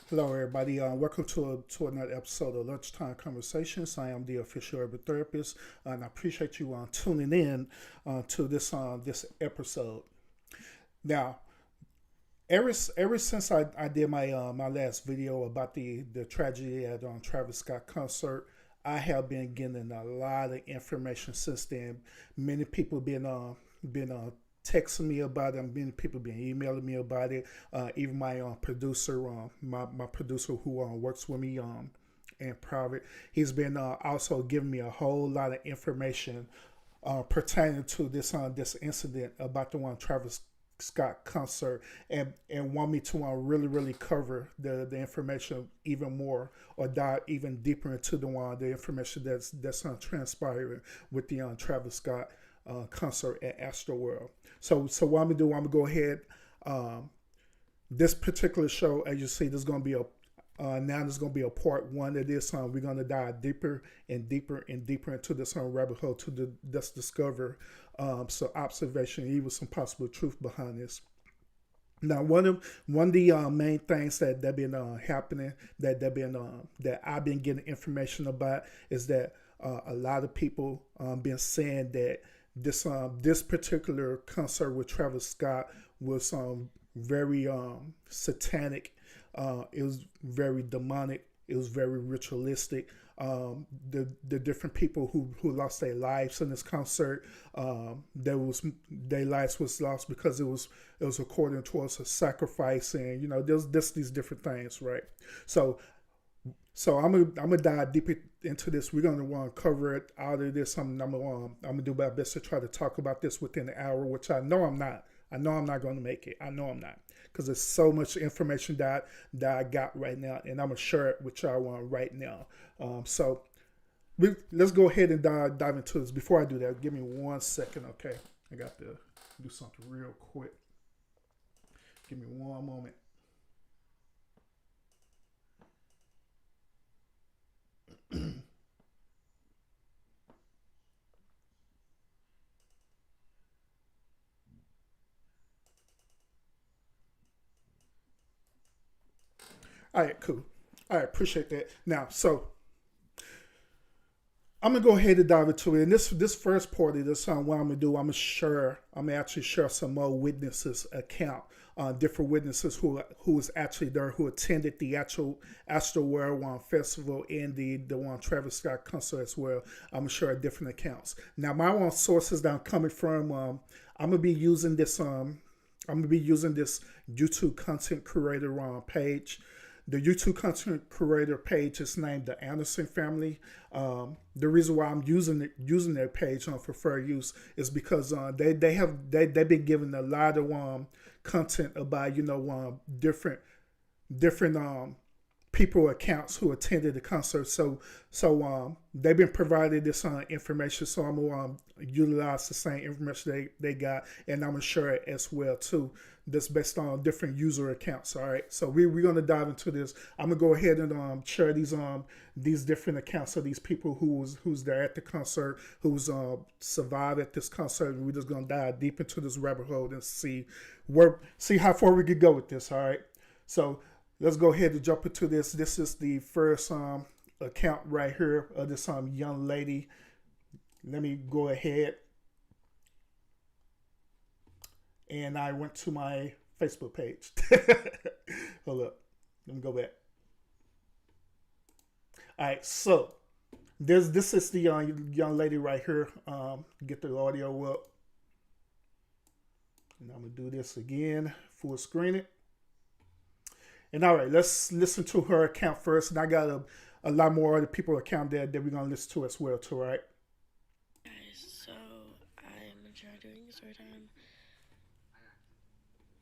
Hello, everybody. Welcome to another episode of Lunchtime Conversations. I am the official urban therapist, and I appreciate you tuning in to this episode. Now, ever since I did my last video about the tragedy at Travis Scott concert, I have been getting a lot of information since then. Many people been texting me about it. Many people been emailing me about it. Even my producer, my producer who works with me in private, he's been also giving me a whole lot of information pertaining to this incident about the one Travis Scott concert, and want me to really cover the information even more, or dive even deeper into the information that's transpiring with the Travis Scott concert at AstroWorld. So what I'm gonna do, I'm gonna go ahead. Um, this particular show, as you see, there's gonna be a now there's going to be a part one of this. We're going to dive deeper and deeper and deeper into this rabbit hole to just discover some observation, even some possible truth behind this. Now, one of the main things that been happening, that I've been getting information about, is that a lot of people been saying that this particular concert with Travis Scott was very satanic. It was very demonic. It was very ritualistic. The different people who lost their lives in this concert, their lives was lost because it was according towards a sacrifice, and there's these different things, right? So I'm gonna dive deep into this. We're gonna want to cover it out of this. I'm gonna do my best to try to talk about this within an hour, which I know I'm not. I know I'm not going to make it. I know I'm not, because there's so much information that I got right now, and I'm gonna share it with y'all right now. Let's go ahead and dive into this. Before I do that, give me 1 second, okay? I got to do something real quick. Give me one moment. All right, cool. All right, appreciate that. Now, so I'm gonna go ahead and dive into it. And this first part of this, what I'm gonna do, I'm gonna actually share some more witnesses account, different witnesses who was actually there, who attended the actual AstroWorld one festival and the one Travis Scott concert as well. I'm gonna share different accounts. Now, my one sources that I'm coming from, I'm gonna be using this. I'm gonna be using this YouTube content creator page. The YouTube content creator page is named the Anderson Family. The reason why I'm using their page for fair use is because they've been given a lot of content about different people accounts who attended the concert. So they've been provided this information. So I'm gonna utilize the same information they got, and I'm gonna share it as well too. That's based on different user accounts. All right. So we're gonna dive into this. I'm gonna go ahead and share these different accounts of these people who's there at the concert, who's survived at this concert, and we're just gonna dive deep into this rabbit hole and see how far we could go with this. All right. So let's go ahead and jump into this. This is the first account right here of this young lady. Let me go ahead, and I went to my Facebook page. Hold up, let me go back. All right, so this is the young lady right here. Get the audio up, and I'm gonna do this again, full screen it. And all right, let's listen to her account first. And I got a lot more other people account there that we're gonna listen to as well too, right? Guys, so I'm gonna try doing a story time.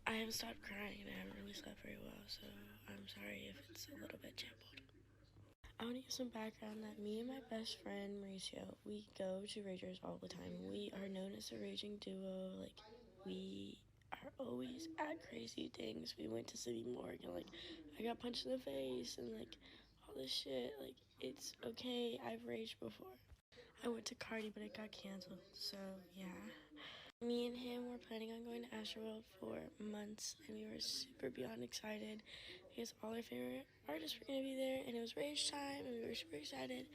I haven't stopped crying and I haven't really slept very well, so I'm sorry if it's a little bit jumbled. I want to give some background that me and my best friend Mauricio, we go to Ragers all the time. We are known as a raging duo. Like, we are always at crazy things. We went to City Morgue and I got punched in the face and all this shit. Like, it's okay. I've raged before. I went to Cardi, but it got canceled. So yeah, me and him were planning on going to Astroworld for months, and we were super beyond excited. because all our favorite artists were going to be there, and it was Rage Time, and we were super excited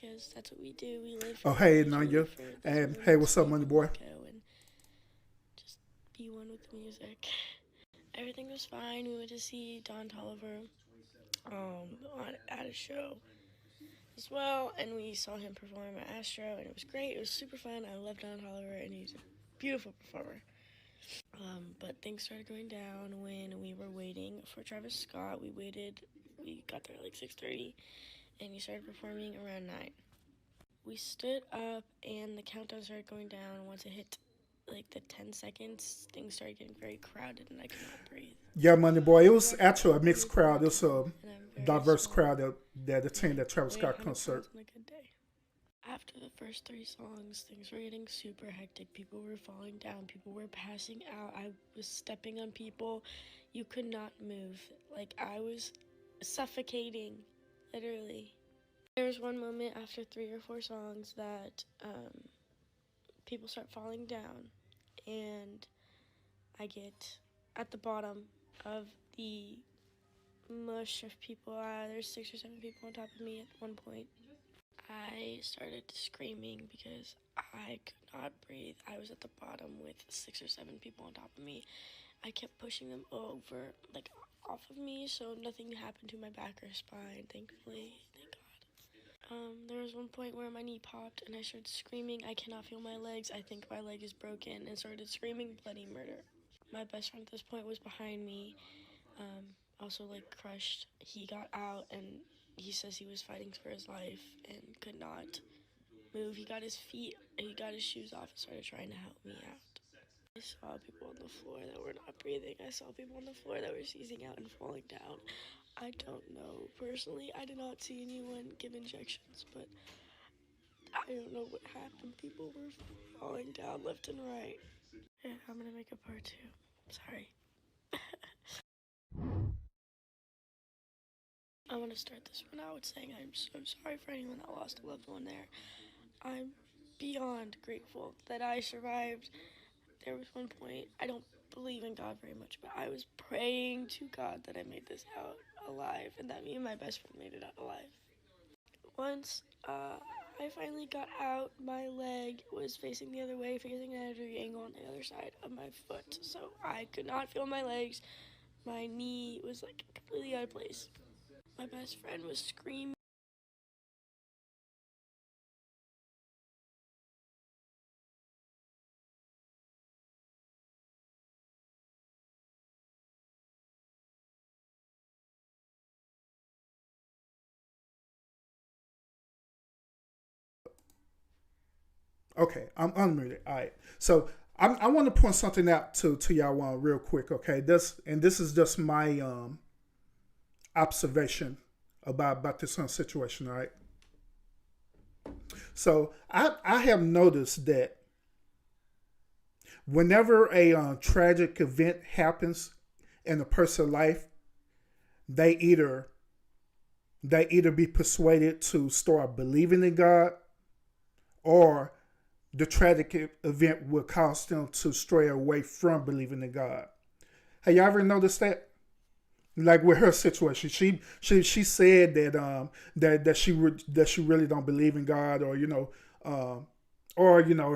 because that's what we do. We live for Oh, hey, Rage, we Nanya. live for those And hey, moments what's to be up, able Money to Boy? let go and just be one with the music. Everything was fine. We went to see Don Tolliver at a show as well, and we saw him perform at Astro, and it was great. It was super fun. I love Don Tolliver, and he's a beautiful performer. But things started going down when we were waiting for Travis Scott. We got there at like 6:30, and he started performing around 9. We stood up, and the countdown started going down. Once it hit like the 10 seconds, things started getting very crowded, and I could not breathe. Yeah, Money Boy. It I was walked actually a out mixed with no crowd. It was a time, and I'm very diverse small. crowd that attended that Travis Weigh Scott 100 concert. pounds on a good day. After the first 3 songs, things were getting super hectic. People were falling down. People were passing out. I was stepping on people. You could not move. Like, I was suffocating, literally. There was one moment after 3 or 4 songs that people start falling down, and I get at the bottom of the mush of people. There's 6 or 7 people on top of me at one point. I started screaming because I could not breathe. I was at the bottom with 6 or 7 people on top of me. I kept pushing them over, like off of me, so nothing happened to my back or spine, thankfully. Thank God. There was one point where my knee popped and I started screaming, I cannot feel my legs, I think my leg is broken, and started screaming bloody murder. My best friend at this point was behind me, also like crushed. He got out and he says he was fighting for his life and could not move. He got his shoes off and started trying to help me out. I saw people on the floor that were not breathing. I saw people on the floor that were seizing out and falling down. I don't know. Personally, I did not see anyone give injections, but I don't know what happened. People were falling down left and right. Yeah, I'm gonna make a part 2. Sorry. I want to start this one out saying I'm so sorry for anyone that lost a loved one there. I'm beyond grateful that I survived. There was one point, I don't believe in God very much, but I was praying to God that I made this out alive and that me and my best friend made it out alive. Once I finally got out, my leg was facing the other way, facing an 90-degree angle on the other side of my foot, so I could not feel my legs. My knee was like completely out of place. My best friend was screaming. Okay, I'm unmuted. All right. So I want to point something out to y'all real quick. Okay, this is just my observation about this situation. All right. So I have noticed that whenever a tragic event happens in a person's life, they either be persuaded to start believing in God, or the tragic event will cause them to stray away from believing in God. Have you ever noticed that? Like with her situation, she said that she really don't believe in God, or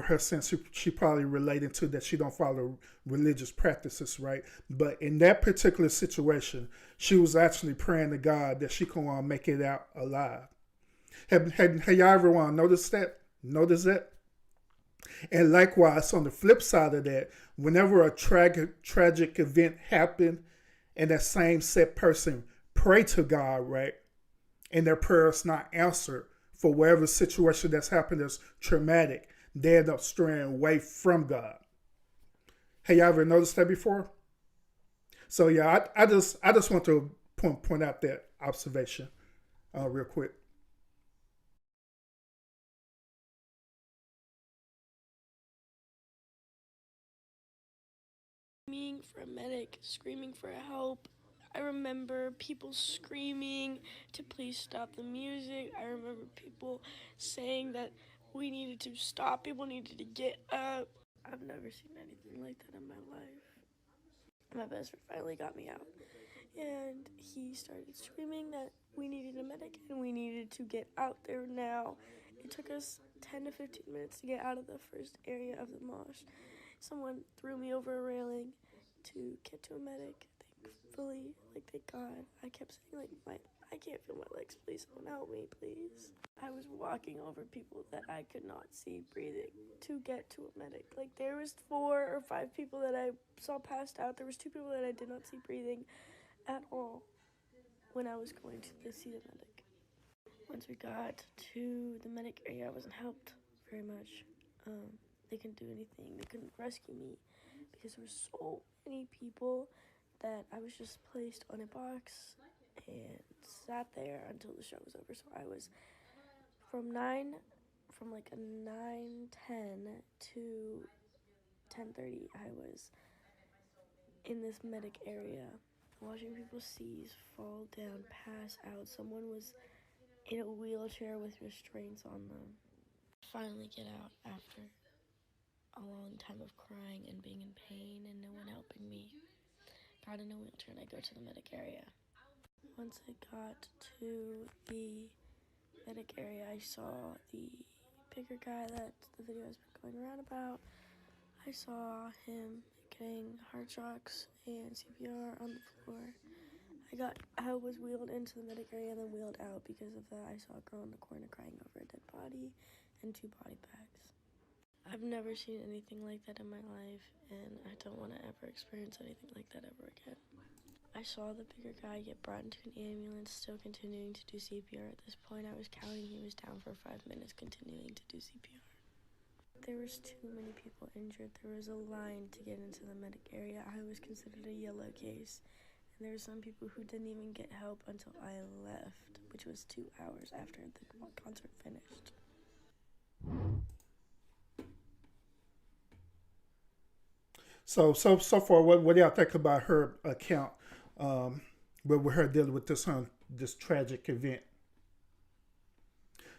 her sense she probably relating to that she don't follow religious practices, right? But in that particular situation, she was actually praying to God that she can make it out alive. Have y'all ever noticed that? Notice that? And likewise, on the flip side of that, whenever a tragic event happened, and that same set person pray to God, right, and their prayers not answered for whatever situation that's happened that's traumatic, they end up straying away from God. Have you ever noticed that before? So yeah, I just want to point out that observation real quick. Screaming for a medic, screaming for help. I remember people screaming to please stop the music. I remember people saying that we needed to stop, people needed to get up. I've never seen anything like that in my life. My best friend finally got me out, and he started screaming that we needed a medic and we needed to get out there now. It took us 10 to 15 minutes to get out of the first area of the mosh. Someone threw me over a railing to get to a medic. Thankfully, thank God, I kept saying, I can't feel my legs, please, someone help me, please. I was walking over people that I could not see breathing to get to a medic. There was 4 or 5 people that I saw passed out. There was 2 people that I did not see breathing at all when I was going to see the medic. Once we got to the medic area, I wasn't helped very much. They couldn't do anything. They couldn't rescue me because there were so many people that I was just placed on a box and sat there until the show was over. So I was from 9:10 to 10:30. I was in this medic area, watching people seize, fall down, pass out. Someone was in a wheelchair with restraints on them. Finally get out after a long time of crying and being in pain and no one helping me. Got in a wheelchair and I go to the medic area. Once I got to the medic area, I saw the bigger guy that the video has been going around about. I saw him getting heart shocks and CPR on the floor. I was wheeled into the medic area and then wheeled out. Because of that, I saw a girl in the corner crying over a dead body and 2 body bags. I've never seen anything like that in my life, and I don't want to ever experience anything like that ever again. I saw the bigger guy get brought into an ambulance, still continuing to do CPR. At this point, I was counting he was down for 5 minutes, continuing to do CPR. There was too many people injured. There was a line to get into the medic area. I was considered a yellow case. And there were some people who didn't even get help until I left, which was 2 hours after the concert finished. So far, what do y'all think about her account? With her dealing with this tragic event.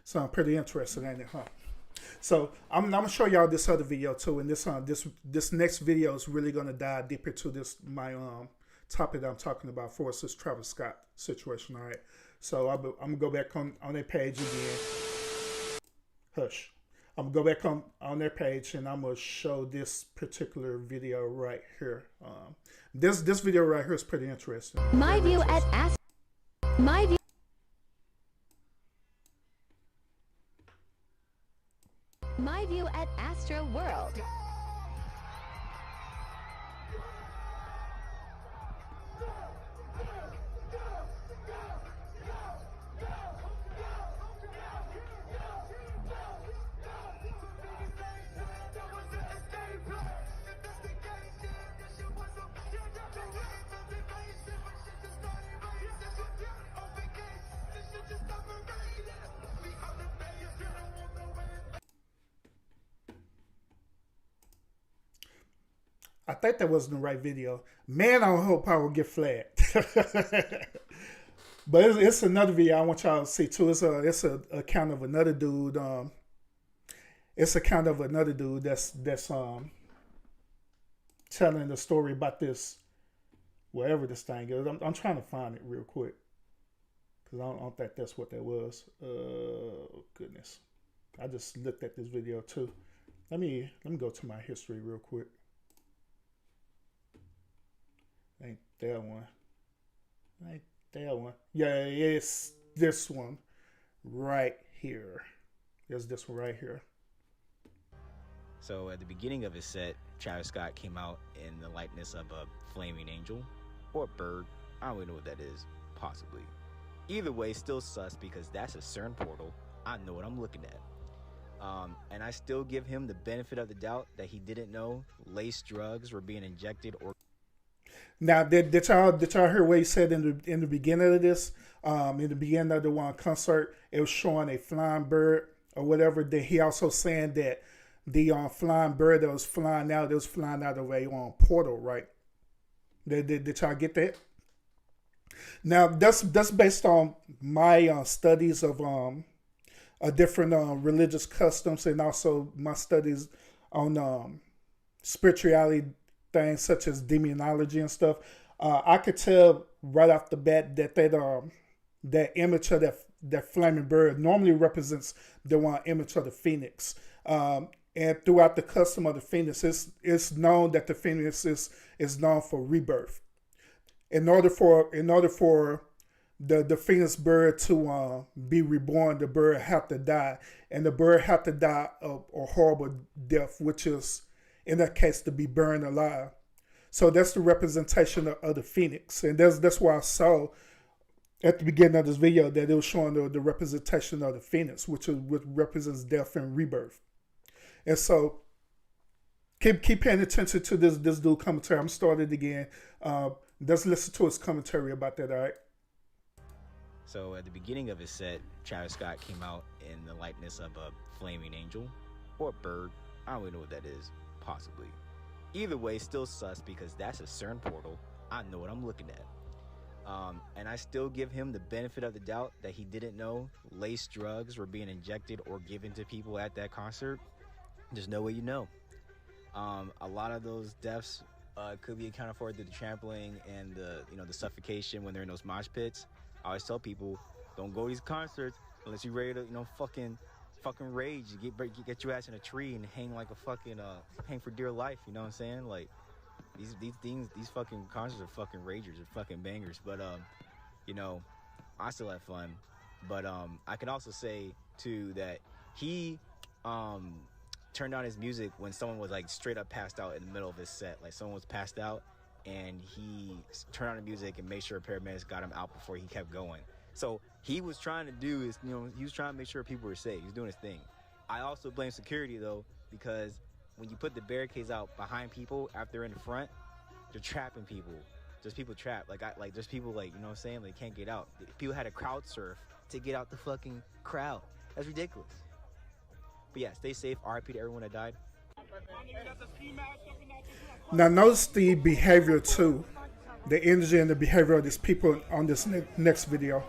Sound pretty interesting, ain't it, huh? So I'm gonna show y'all this other video too, and this next video is really gonna dive deep into my topic that I'm talking about for us, this Travis Scott situation. All right, so I'm gonna go back on their page again. Hush. I'm gonna go back on their page and I'm gonna show this particular video right here. This video right here is pretty interesting. My view at AstroWorld. I think that wasn't the right video. Man, I hope I will get flagged. But it's another video I want y'all to see too. It's a account of another dude. It's a account of another dude that's telling the story about this, wherever this thing is. I'm trying to find it real quick because I don't think that's what that was. Goodness, I just looked at this video too. Let me go to my history real quick. Ain't that one? Ain't that one? Yeah, it's this one right here. There's this one right here. So at the beginning of his set, Travis Scott came out in the likeness of a flaming angel or a bird. I don't really know what that is, possibly. Either way, still sus because that's a CERN portal. I know what I'm looking at. And I still give him the benefit of the doubt that he didn't know laced drugs were being injected or. Now, did y'all hear what he said in the beginning of this? In the beginning of the one concert, it was showing a flying bird or whatever. Then he also saying that the flying bird that was flying out, of a portal, right? Did y'all get that? Now that's based on my studies of different religious customs and also my studies on spirituality things such as demonology and stuff, I could tell right off the bat that that image of that flaming bird normally represents the one image of the phoenix. And throughout the custom of the phoenix, it's known that the phoenix is known for rebirth. In order for the phoenix bird to be reborn, the bird have to die, and the bird have to die a horrible death, which is in that case to be burned alive. So that's the representation of the phoenix, and that's why I saw at the beginning of this video that it was showing the representation of the phoenix, which represents death and rebirth. And so keep paying attention to this dude commentary. I'm started again. Let's listen to his commentary about that. All right. So at the beginning of his set, Travis Scott came out in the likeness of a flaming angel or a bird. I don't even know what that is. Possibly. Either way, still sus because that's a CERN portal. I know what I'm looking at. And I still give him the benefit of the doubt that he didn't know laced drugs were being injected or given to people at that concert. There's no way you know. A lot of those deaths could be accounted for through the trampling and the suffocation when they're in those mosh pits. I always tell people, don't go to these concerts unless you're ready to fucking rage. Get your ass in a tree and hang like a fucking hang for dear life. You know what I'm saying? Like these fucking concerts are fucking ragers, are fucking bangers. But I still have fun. But I can also say too that he turned on his music when someone was like straight up passed out in the middle of his set. Like someone was passed out, and he turned on the music and made sure paramedics got him out before he kept going. So he was trying to do is, he was trying to make sure people were safe. He was doing his thing. I also blame security though, because when you put the barricades out behind people after they're in the front, they're trapping people. There's people trapped. There's people you know what I'm saying? They can't get out. People had to crowd surf to get out the fucking crowd. That's ridiculous. But yeah, stay safe. RIP to everyone that died. Now notice the behavior too, the energy and the behavior of these people on this next video.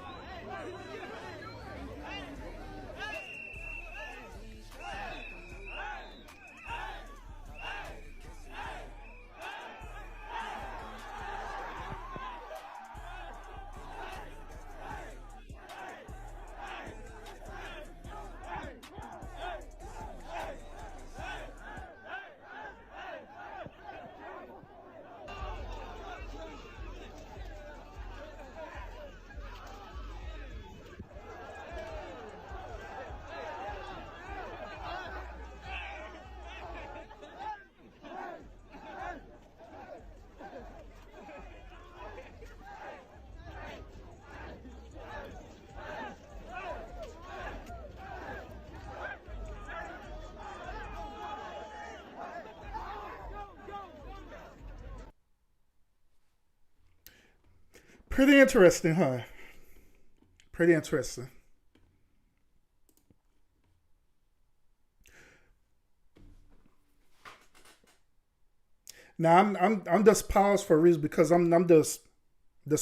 Pretty interesting, huh? Pretty interesting. Now I'm just paused for a reason because I'm just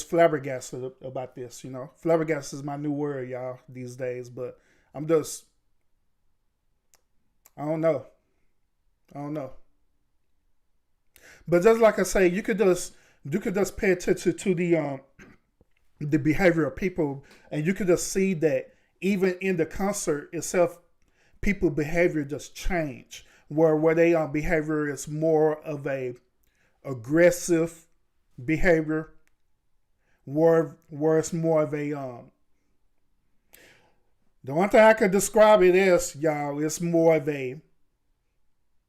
flabbergasted about this. Flabbergasted is my new word, y'all, these days. But I don't know. But just like I say, you could just pay attention to the behavior of people, and you could just see that even in the concert itself, people behavior just change. Where they behavior is more of a aggressive behavior, where it's more of a the one thing I could describe it as, y'all, it's more of a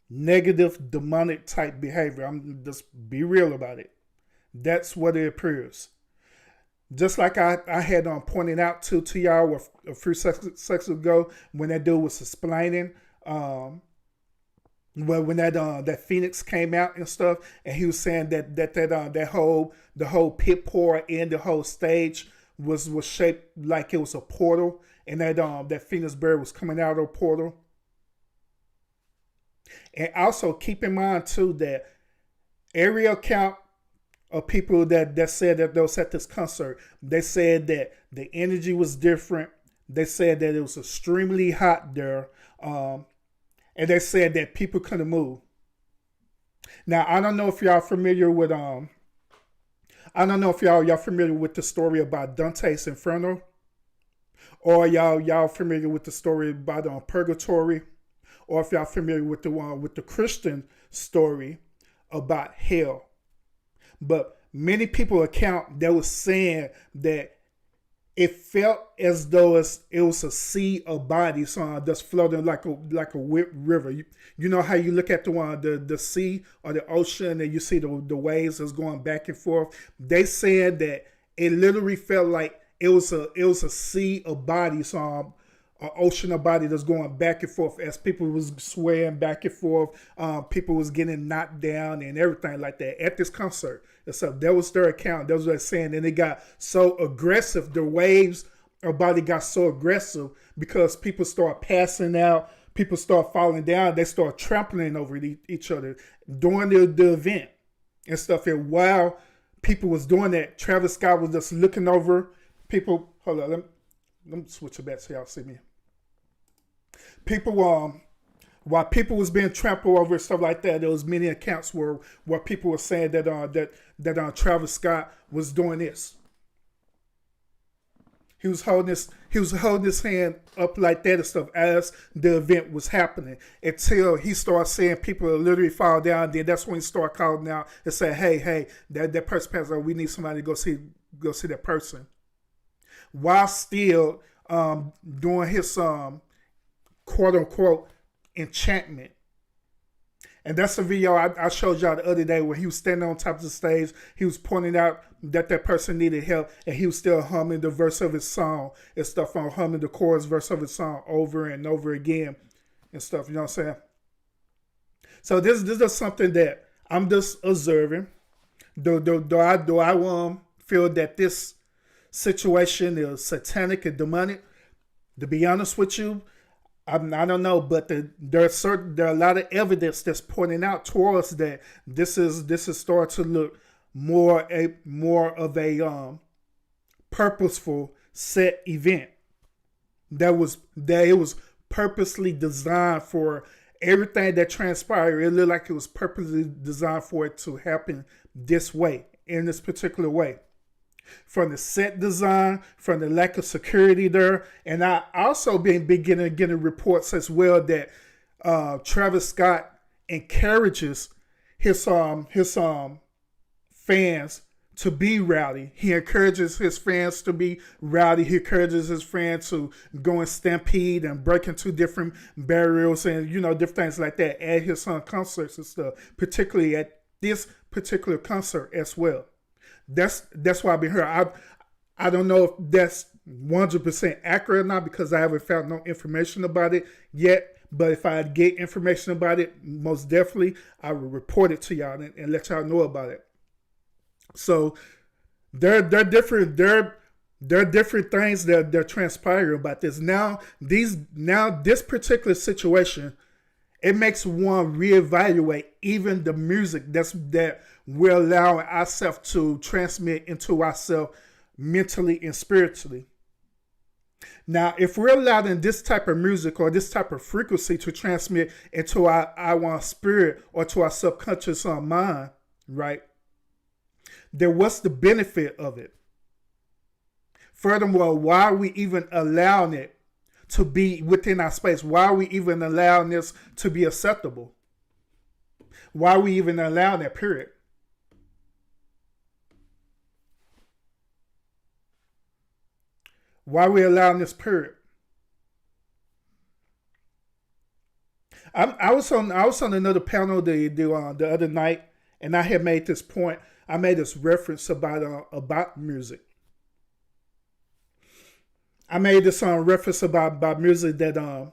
negative demonic type behavior. I'm just be real about it. That's what it appears. Just like I had pointed out to y'all a few seconds ago when that dude was explaining when that Phoenix came out and stuff, and he was saying that whole pit pour and the whole stage was shaped like it was a portal, and that Phoenix bird was coming out of a portal. And also keep in mind too that every account of people that said that they was at this concert, they said that the energy was different. They said that it was extremely hot there, and they said that people couldn't move. Now I don't know if y'all familiar with I don't know if y'all familiar with the story about Dante's Inferno, or y'all familiar with the story about purgatory, or if y'all familiar with the one with the Christian story about hell. But many people account that was saying that it felt as though it was a sea of bodies that's floating like a river. You know how you look at the sea or the ocean and you see the waves that's going back and forth. They said that it literally felt like it was a sea of bodies, an ocean of bodies that's going back and forth as people was swaying back and forth. People was getting knocked down and everything like that at this concert. So that was their account. That was what they're saying. And it got so aggressive. The waves of body got so aggressive because people start passing out. People start falling down. They start trampling over each other during the event and stuff. And while people was doing that, Travis Scott was just looking over people. Hold on, let me switch it back so y'all see me. People, while people was being trampled over and stuff like that, there was many accounts where people were saying that Travis Scott was doing this. He was holding his hand up like that and stuff as the event was happening until he started saying people literally fall down. Then that's when he started calling out and saying, hey, that person passed out. We need somebody to go see that person. While still doing his quote unquote enchantment. And that's a video I showed y'all the other day where he was standing on top of the stage. He was pointing out that person needed help, and he was still humming the verse of his song and stuff, humming the chorus verse of his song over and over again and stuff. You know what I'm saying? So this is something that I'm just observing. Do I feel that this situation is satanic and demonic? To be honest with you, I don't know, but there are a lot of evidence that's pointing out towards that this is starting to look more of a purposeful set event that it was purposely designed for everything that transpired. It looked like it was purposely designed for it to happen this way, in this particular way. From the set design, from the lack of security there. And I also been getting reports as well that Travis Scott encourages his fans to be rowdy. He encourages his fans to be rowdy. He encourages his fans to go and stampede and break into different barriers and, different things like that at his concerts and stuff, particularly at this particular concert as well. That's why I've been here. I don't know if that's 100% accurate or not because I haven't found no information about it yet. But if I get information about it, most definitely I will report it to y'all and let y'all know about it. So there are different things that they're transpiring about this. Now this particular situation, it makes one reevaluate even the music that we're allowing ourselves to transmit into ourselves mentally and spiritually. Now, if we're allowing this type of music or this type of frequency to transmit into our spirit or to our subconscious mind, right, then what's the benefit of it? Furthermore, why are we even allowing it to be within our space? Why are we even allowing this to be acceptable? Why are we even allowing that, period? Why are we allowing this, period? I was on another panel the other night, and I had made this point. I made this reference about music. I made this reference about music that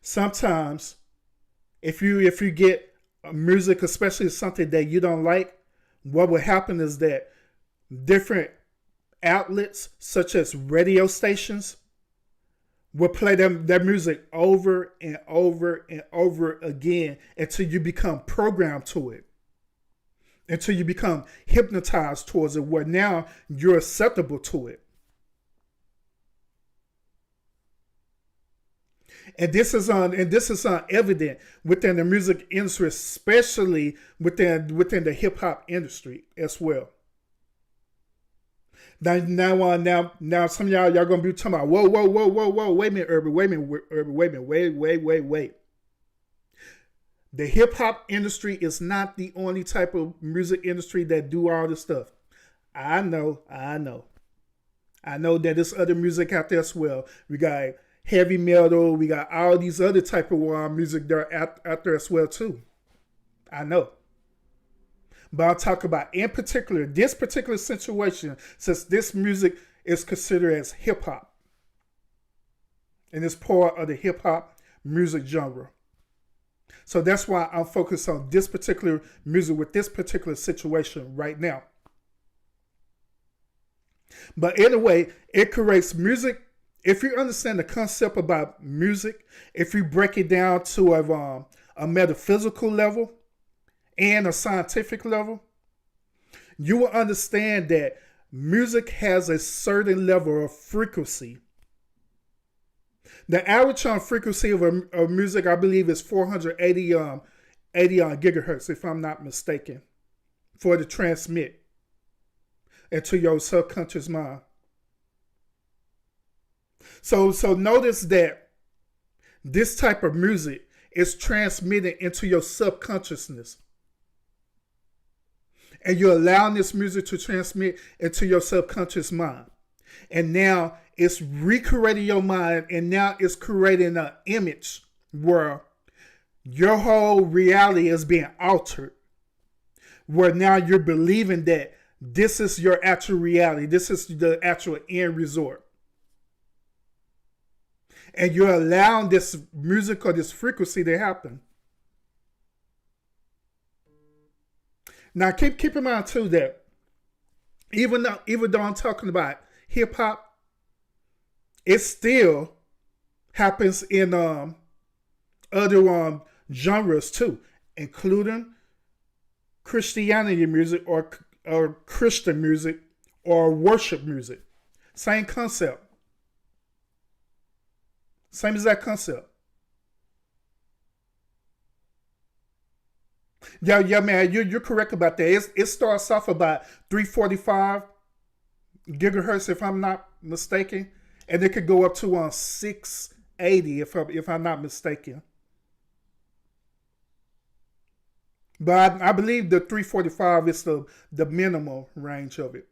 sometimes if you get music, especially something that you don't like, what will happen is that different outlets such as radio stations will play that music over and over and over again until you become programmed to it, until you become hypnotized towards it, where now you're acceptable to it. And this is evident within the music industry, especially within the hip hop industry as well. Now, some of y'all gonna be talking about whoa, wait a minute, Urban, wait. The hip hop industry is not the only type of music industry that do all this stuff. I know that there's other music out there as well. We got heavy metal, we got all these other type of music that are out there as well too. I know. But I'll talk about in particular, this particular situation, since this music is considered as hip hop. And it's part of the hip hop music genre. So that's why I'm focused on this particular music with this particular situation right now. But anyway, it creates music. If you understand the concept about music, if you break it down to a metaphysical level and a scientific level, you will understand that music has a certain level of frequency. The average frequency of music, I believe, is 480 gigahertz, if I'm not mistaken, for it to transmit into your subconscious mind. So notice that this type of music is transmitted into your subconsciousness. And you're allowing this music to transmit into your subconscious mind. And now it's recreating your mind, and now it's creating an image where your whole reality is being altered. Where now you're believing that this is your actual reality. This is the actual end resort. And you're allowing this music or this frequency to happen. Now keep in mind too that even though I'm talking about hip hop, it still happens in other genres too, including Christianity music or Christian music or worship music. Same concept. Same exact concept. Yeah, man, you're correct about that. It starts off about 345 gigahertz, if I'm not mistaken, and it could go up to 680, if I'm not mistaken. But I believe the 345 is the minimal range of it.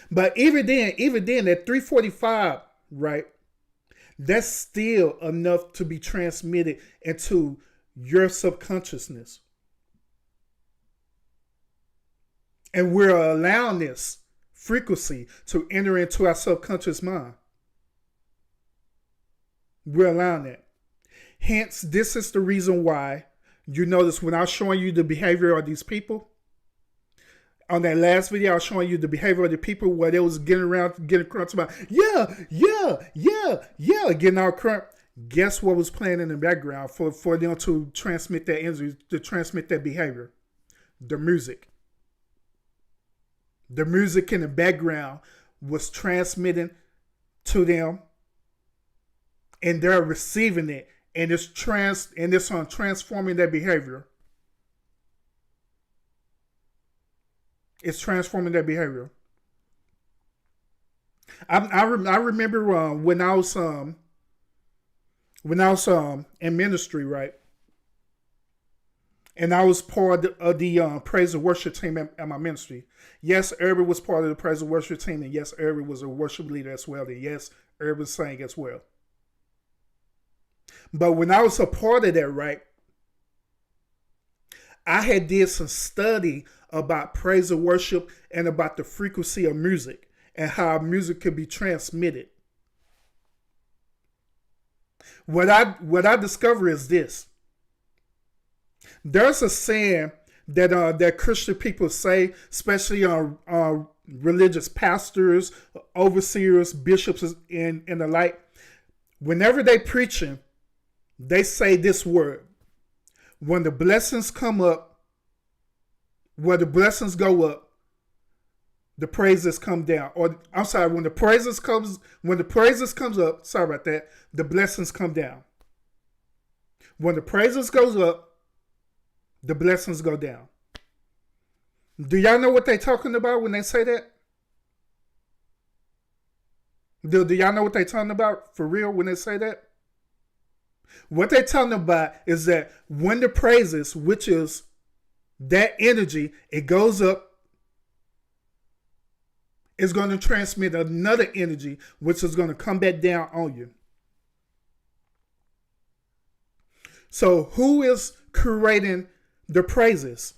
But even then, at 345, right? That's still enough to be transmitted into your subconsciousness. And we're allowing this frequency to enter into our subconscious mind. We're allowing that. Hence, this is the reason why you notice when I was showing you the behavior of these people, on that last video, I was showing you the behavior of the people where they was getting crunk about, getting all crunk. Guess what was playing in the background for them to transmit that energy, to transmit that behavior? The music. The music in the background was transmitting to them, and they're receiving it, and it's transforming their behavior. It's transforming their behavior. I remember when I was in ministry, right? And I was part of the praise and worship team at my ministry. Yes, Urban was part of the praise and worship team, and yes, Urban was a worship leader as well, and yes, Urban sang as well. But when I was a part of that, right, I had did some study about praise and worship and about the frequency of music and how music could be transmitted. What I discovered is this. There's a saying that Christian people say, especially religious pastors, overseers, bishops, and the like. Whenever they preaching, they say this word: when the blessings come up, where the blessings go up, the praises come down. Or I'm sorry, when the praises comes up, sorry about that, the blessings come down. When the praises goes up, the blessings go down. Do y'all know what they talking about when they say that? Do y'all know what they talking about for real when they say that? What they talking about is that when the praises, which is that energy, it goes up, it's going to transmit another energy, which is going to come back down on you. So who is creating the praises?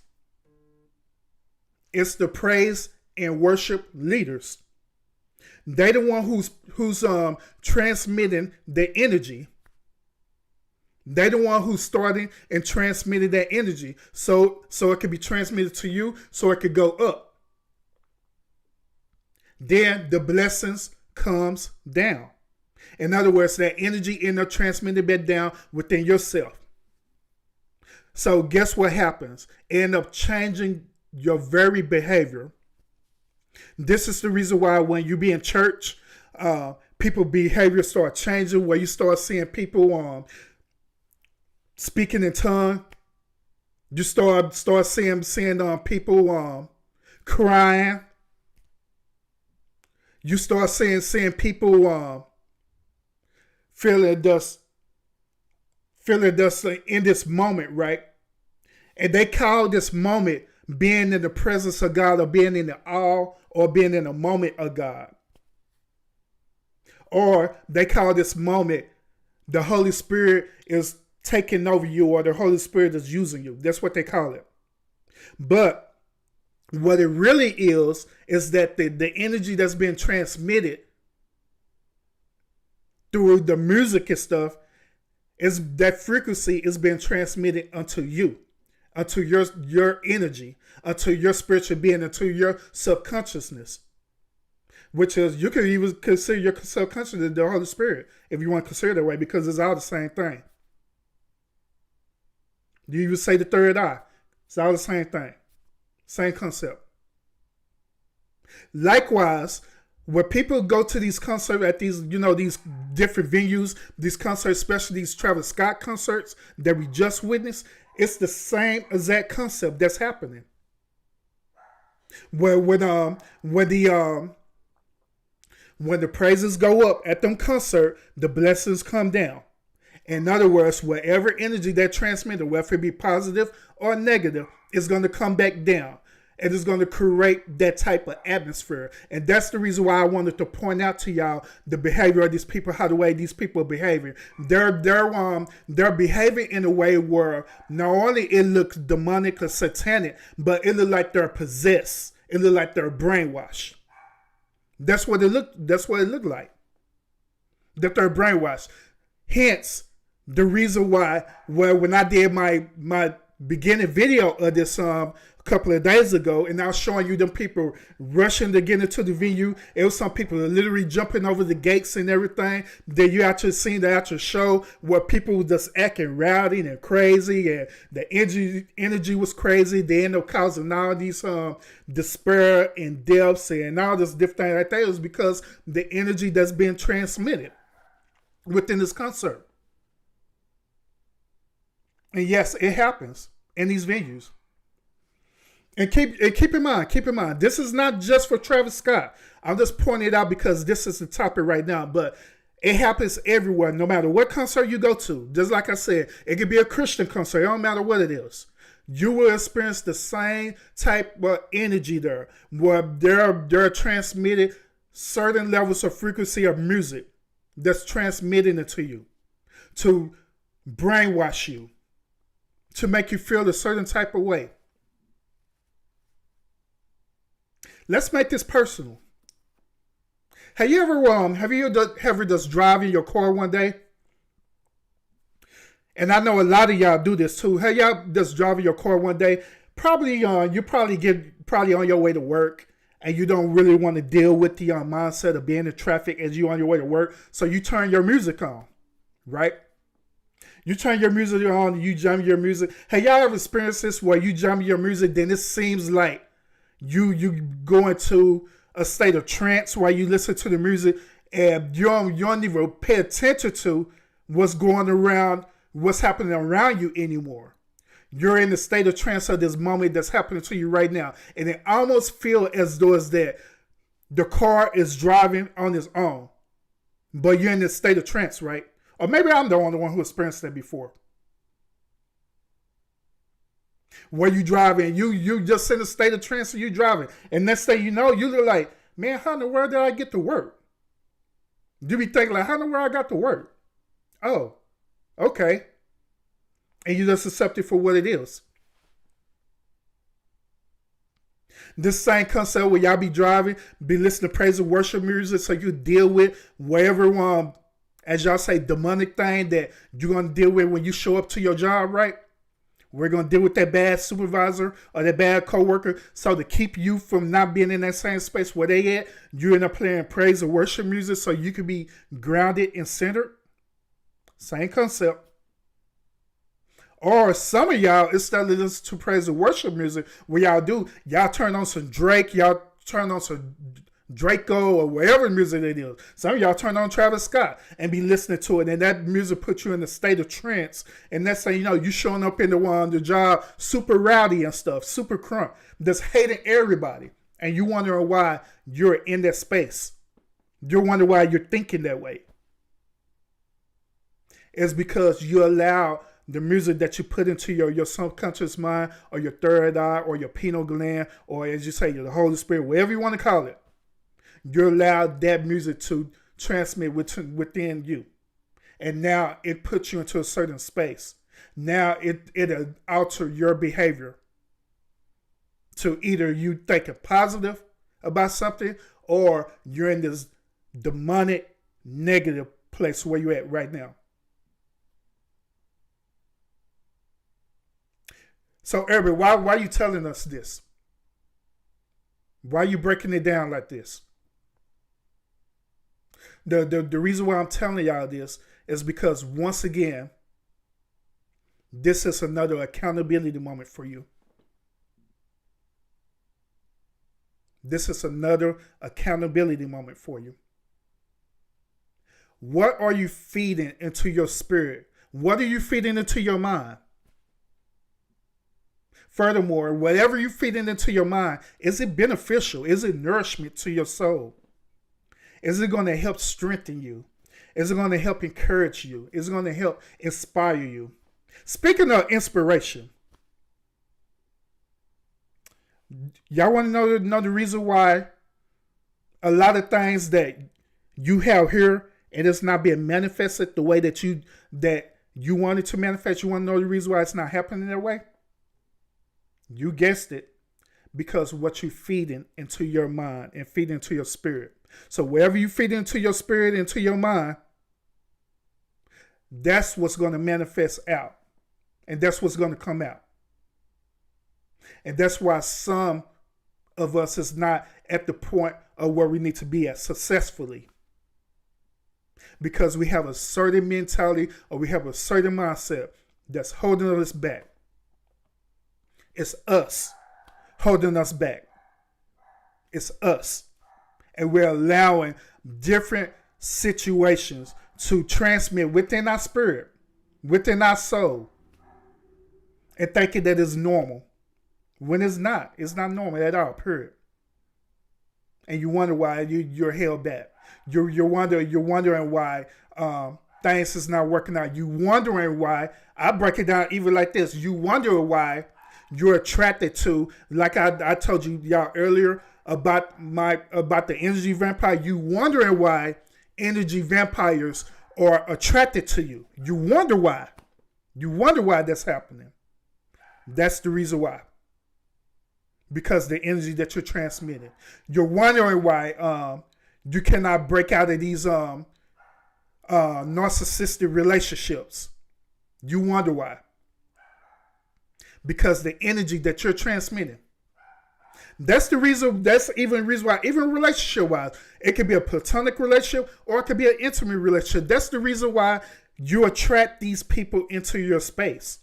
It's the praise and worship leaders. They the one who's transmitting the energy. They the one who's starting and transmitting that energy. So it could be transmitted to you, so it could go up. Then the blessings comes down. In other words, that energy end up transmitted back down within yourself. So guess what happens? It end up changing your very behavior. This is the reason why when you be in church, people behavior start changing, where you start seeing people speaking in tongue. You start seeing people crying. You start seeing people feeling thus in this moment, right? And they call this moment being in the presence of God, or being in the awe, or being in the moment of God. Or they call this moment the Holy Spirit is taking over you, or the Holy Spirit is using you. That's what they call it. But what it really is that the energy that's being transmitted through the music and stuff, is that frequency is being transmitted unto you, unto your energy, unto your spiritual being, unto your subconsciousness. Which is, you can even consider your subconscious the Holy Spirit, if you want to consider it that way, because it's all the same thing. You even say the third eye. It's all the same thing. Same concept. Likewise, when people go to these concerts at these different venues, these concerts, especially these Travis Scott concerts that we just witnessed, it's the same exact concept that's happening. When the praises go up at them concert, the blessings come down. In other words, whatever energy that transmitted, whether it be positive or negative, is going to come back down. It is going to create that type of atmosphere. And that's the reason why I wanted to point out to y'all the behavior of these people, how the way these people are behaving. They're behaving in a way where not only it looks demonic or satanic, but it looks like they're possessed. It looks like they're brainwashed. That's what it looked like. That they're brainwashed. Hence, the reason why, when I did my beginning video of this a couple of days ago, and I was showing you them people rushing to get into the venue. It was some people literally jumping over the gates and everything. Then you actually seen the actual show where people were just acting rowdy and crazy, and the energy was crazy. They ended up causing all these despair and deaths and all this different thing like that. It was because the energy that's being transmitted within this concert. And yes, it happens in these venues. And keep in mind, this is not just for Travis Scott. I'm just pointing it out because this is the topic right now. But it happens everywhere, no matter what concert you go to. Just like I said, it could be a Christian concert. It don't matter what it is. You will experience the same type of energy there, where they're transmitted certain levels of frequency of music that's transmitting it to you, to brainwash you, to make you feel a certain type of way. Let's make this personal. Have you ever just drive in your car one day? And I know a lot of y'all do this too. Have y'all just driving your car one day? Probably you probably on your way to work, and you don't really want to deal with the mindset of being in traffic as you on your way to work. So you turn your music on, right? You turn your music on, you jam your music. Have y'all ever experienced this where you jam your music, then it seems like you go into a state of trance while you listen to the music, and you don't even pay attention to what's going around what's happening around you anymore. You're in the state of trance of this moment that's happening to you right now. And it almost feels as though it's that the car is driving on its own. But you're in this state of trance, right? Or maybe I'm the only one who experienced that before. Where you driving, you just in a state of trance and you driving. And next thing you know, you're like, man, how in the world did I get to work? You be thinking like, how in the world I got to work? Oh, okay. And you just accept it for what it is. This same concept where y'all be driving, be listening to praise and worship music so you deal with whatever, as y'all say, demonic thing that you're going to deal with when you show up to your job, right? We're going to deal with that bad supervisor or that bad coworker. So to keep you from not being in that same space where they at, you end up playing praise and worship music so you can be grounded and centered. Same concept. Or some of y'all, instead of listening to praise and worship music, what y'all turn on some Drake, y'all turn on some Draco or whatever music it is. Some of y'all turn on Travis Scott and be listening to it, and that music puts you in a state of trance. And that's how you showing up in the job super rowdy and stuff, super crunk, just hating everybody. And you wondering why you're in that space. You're wondering why you're thinking that way. It's because you allow the music that you put into your subconscious mind or your third eye or your pineal gland or, as you say, the Holy Spirit, whatever you want to call it. You're allowed that music to transmit within you. And now it puts you into a certain space. Now it'll alter your behavior to either you thinking positive about something or you're in this demonic, negative place where you're at right now. So, Eric, why are you telling us this? Why are you breaking it down like this? The reason why I'm telling y'all this is because, once again, this is another accountability moment for you. This is another accountability moment for you. What are you feeding into your spirit? What are you feeding into your mind? Furthermore, whatever you're feeding into your mind, is it beneficial? Is it nourishment to your soul? Is it going to help strengthen you? Is it going to help encourage you? Is it going to help inspire you? Speaking of inspiration, y'all want to know the reason why a lot of things that you have here and it's not being manifested the way that you want it to manifest? You want to know the reason why it's not happening that way? You guessed it, because what you feeding into your mind and feed into your spirit. So wherever you feed into your spirit, into your mind, that's what's going to manifest out. And that's what's going to come out. And that's why some of us is not at the point of where we need to be at successfully. Because we have a certain mentality or we have a certain mindset that's holding us back. It's us holding us back. It's us. And we're allowing different situations to transmit within our spirit, within our soul, and thinking that it's normal. When it's not. It's not normal at all, period. And you wonder why you're held back. You're wondering why things is not working out. You wondering why. I break it down even like this. You wonder why you're attracted to, like I told you y'all earlier about the energy vampire. You wondering why energy vampires are attracted to you. You wonder why. You wonder why that's happening. That's the reason why. Because the energy that you're transmitting. You're wondering why you cannot break out of these narcissistic relationships. You wonder why. Because the energy that you're transmitting. That's the reason. That's even the reason why, even relationship-wise, it could be a platonic relationship or it could be an intimate relationship. That's the reason why you attract these people into your space.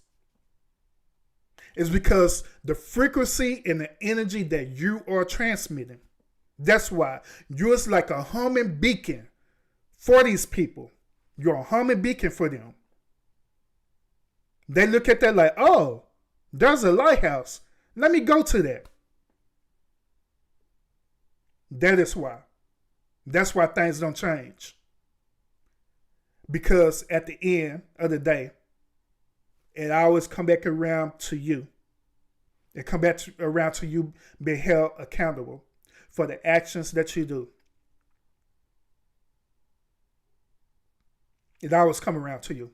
It's because the frequency and the energy that you are transmitting. That's why you're like a homing beacon for these people. You're a homing beacon for them. They look at that like, oh, there's a lighthouse. Let me go to that. That is why. That's why things don't change. Because at the end of the day, it always come back around to you. It come back around to you being held accountable for the actions that you do. It always come around to you.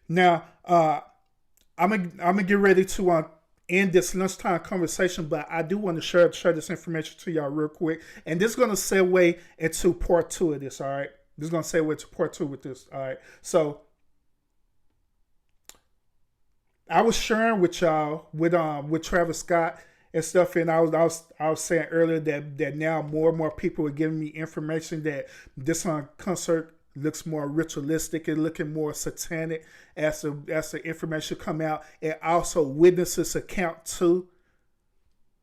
Now, I'm gonna get ready to end this lunchtime conversation, but I do want to share this information to y'all real quick, and this is gonna segue into part 2 of this. All right, this is gonna segue into part 2 with this. All right, so I was sharing with y'all with Travis Scott and stuff, and I was saying earlier that now more and more people are giving me information that this concert looks more ritualistic and looking more satanic as the information come out, and also witnesses account too.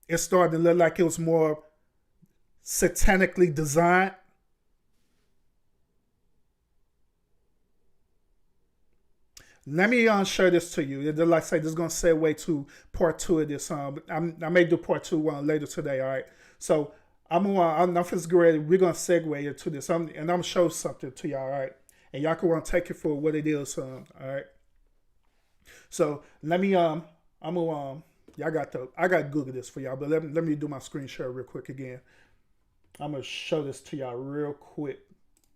It's starting to look like it was more satanically designed. Let me share this to you. Like I say, this is going to segue to part 2 of this. I may do part 2 later today, all right? So I'm just ready. We're going to segue into this. And I'm going to show something to y'all, all right? And y'all can want to take it for what it is, all right? So let me, I got to Google this for y'all, but let me do my screen share real quick again. I'm going to show this to y'all real quick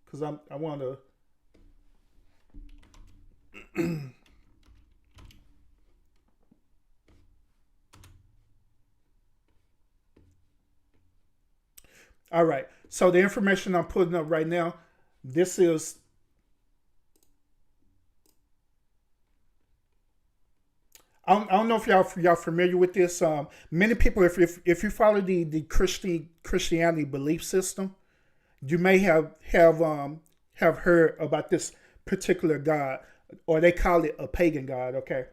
because I want to. All right. So the information I'm putting up right now, this is I don't know if y'all familiar with this. Many people, if you follow the Christianity belief system, you may have heard about this particular god, or they call it a pagan god. Okay,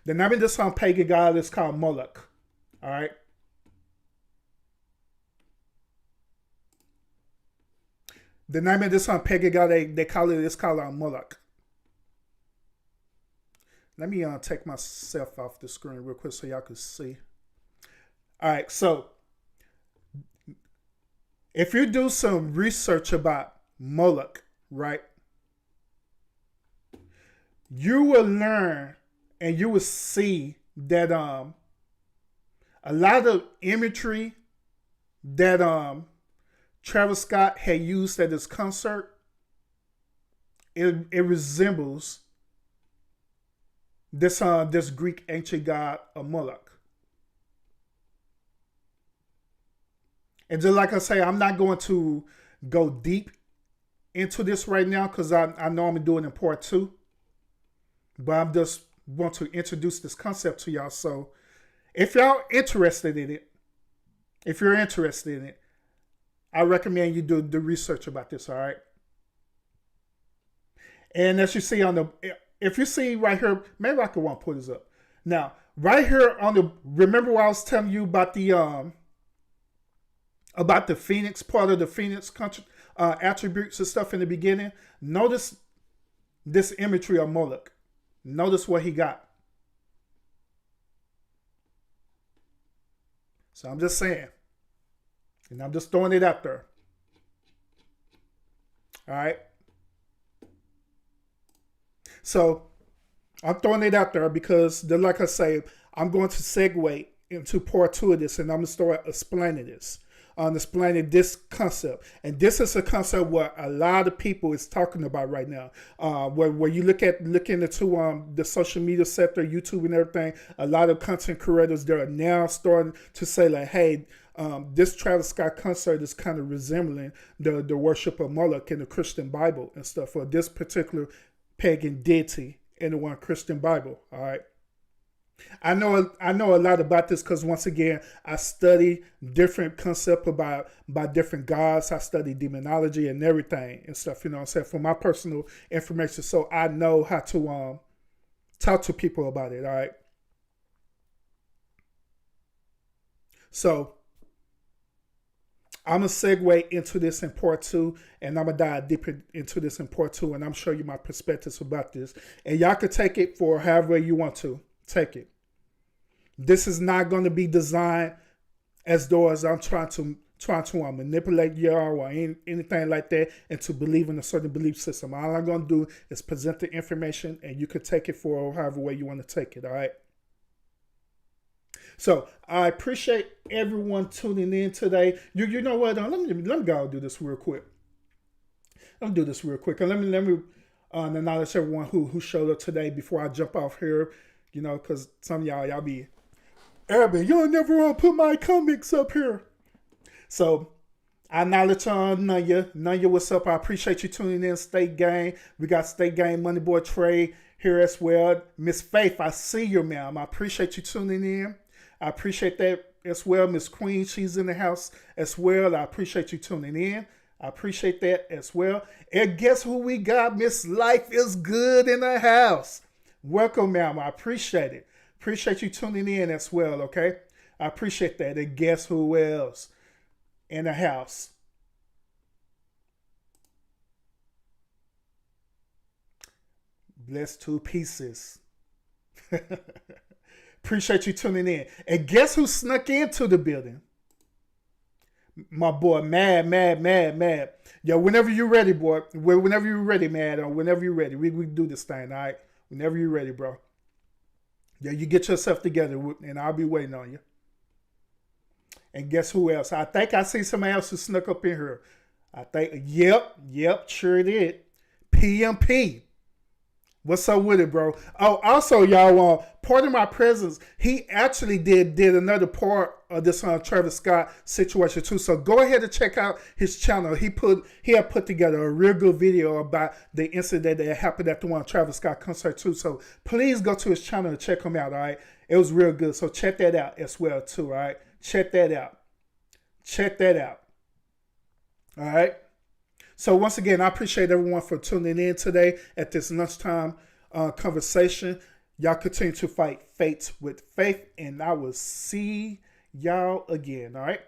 the name of this pagan god is called Moloch. All right. The name of this pagan god they call it's called Moloch. Let me take myself off the screen real quick so y'all can see. All right, so if you do some research about Moloch, right, you will learn and you will see that a lot of imagery that Travis Scott had used at his concert, it resembles this Greek ancient god of Moloch. And just like I say, I'm not going to go deep into this right now because I know I'm doing it in part 2. But I'm just want to introduce this concept to y'all. So if y'all interested in it, I recommend you do the research about this, all right? And as you see if you see right here, maybe I could want to put this up. Now, right here remember what I was telling you about the Phoenix, part of the Phoenix attributes and stuff in the beginning? Notice this imagery of Moloch. Notice what he got. So I'm just saying. And I'm just throwing it out there. All right. So I'm throwing it out there because, like I say, I'm going to segue into part 2 of this, and I'm going to start explaining this. Explaining this concept, and this is a concept where a lot of people is talking about right now. Where you looking into the social media sector, YouTube and everything, a lot of content creators, they are now starting to say like, hey, this Travis Scott concert is kind of resembling the worship of Moloch in the Christian Bible and stuff, or this particular pagan deity in the one Christian Bible. All right. I know a lot about this because, once again, I study different concepts by different gods. I study demonology and everything and stuff, you know what I'm saying, for my personal information. So I know how to talk to people about it, all right? So I'm going to segue into this in part two, and I'm going to dive deeper into this in part two, and I'm show you my perspectives about this. And y'all can take it for however you want to. Take it. This is not going to be designed as though as I'm trying to manipulate y'all or anything like that into believing a certain belief system. All I'm going to do is present the information, and you can take it for however way you want to take it, all right? So I appreciate everyone tuning in today. You know what? Let me go do this real quick. Let me do this real quick. And let me acknowledge everyone who showed up today before I jump off here. You know, because some of y'all be, Urban, you don't never want to put my comics up here. So I acknowledge Nanya, what's up? I appreciate you tuning in. State Game. We got State Game Money Boy Trade here as well. Miss Faith, I see you, ma'am. I appreciate you tuning in. I appreciate that as well. Miss Queen, she's in the house as well. I appreciate you tuning in. I appreciate that as well. And guess who we got? Miss Life is Good in the house. Welcome, ma'am. I appreciate it. Appreciate you tuning in as well, okay? I appreciate that. And guess who else in the house? Blessed Two Pieces. Appreciate you tuning in. And guess who snuck into the building? My boy, Mad. Yo, whenever you're ready, boy. Whenever you're ready, Mad. Or whenever you're ready. We do this thing, all right? Whenever you're ready, bro. Yeah, you get yourself together, and I'll be waiting on you. And guess who else? I think I see somebody else who snuck up in here. I think, yep, sure did. PMP. What's up with it, bro? Oh, also, y'all, part of my presence, he actually did another part of this Travis Scott situation too. So go ahead and check out his channel. He had put together a real good video about the incident that happened at the one Travis Scott concert too. So please go to his channel and check him out. All right, it was real good. So check that out as well too. All right, check that out. All right. So once again, I appreciate everyone for tuning in today at this lunchtime conversation. Y'all continue to fight fates with faith, and I will see y'all again. All right?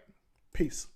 Peace.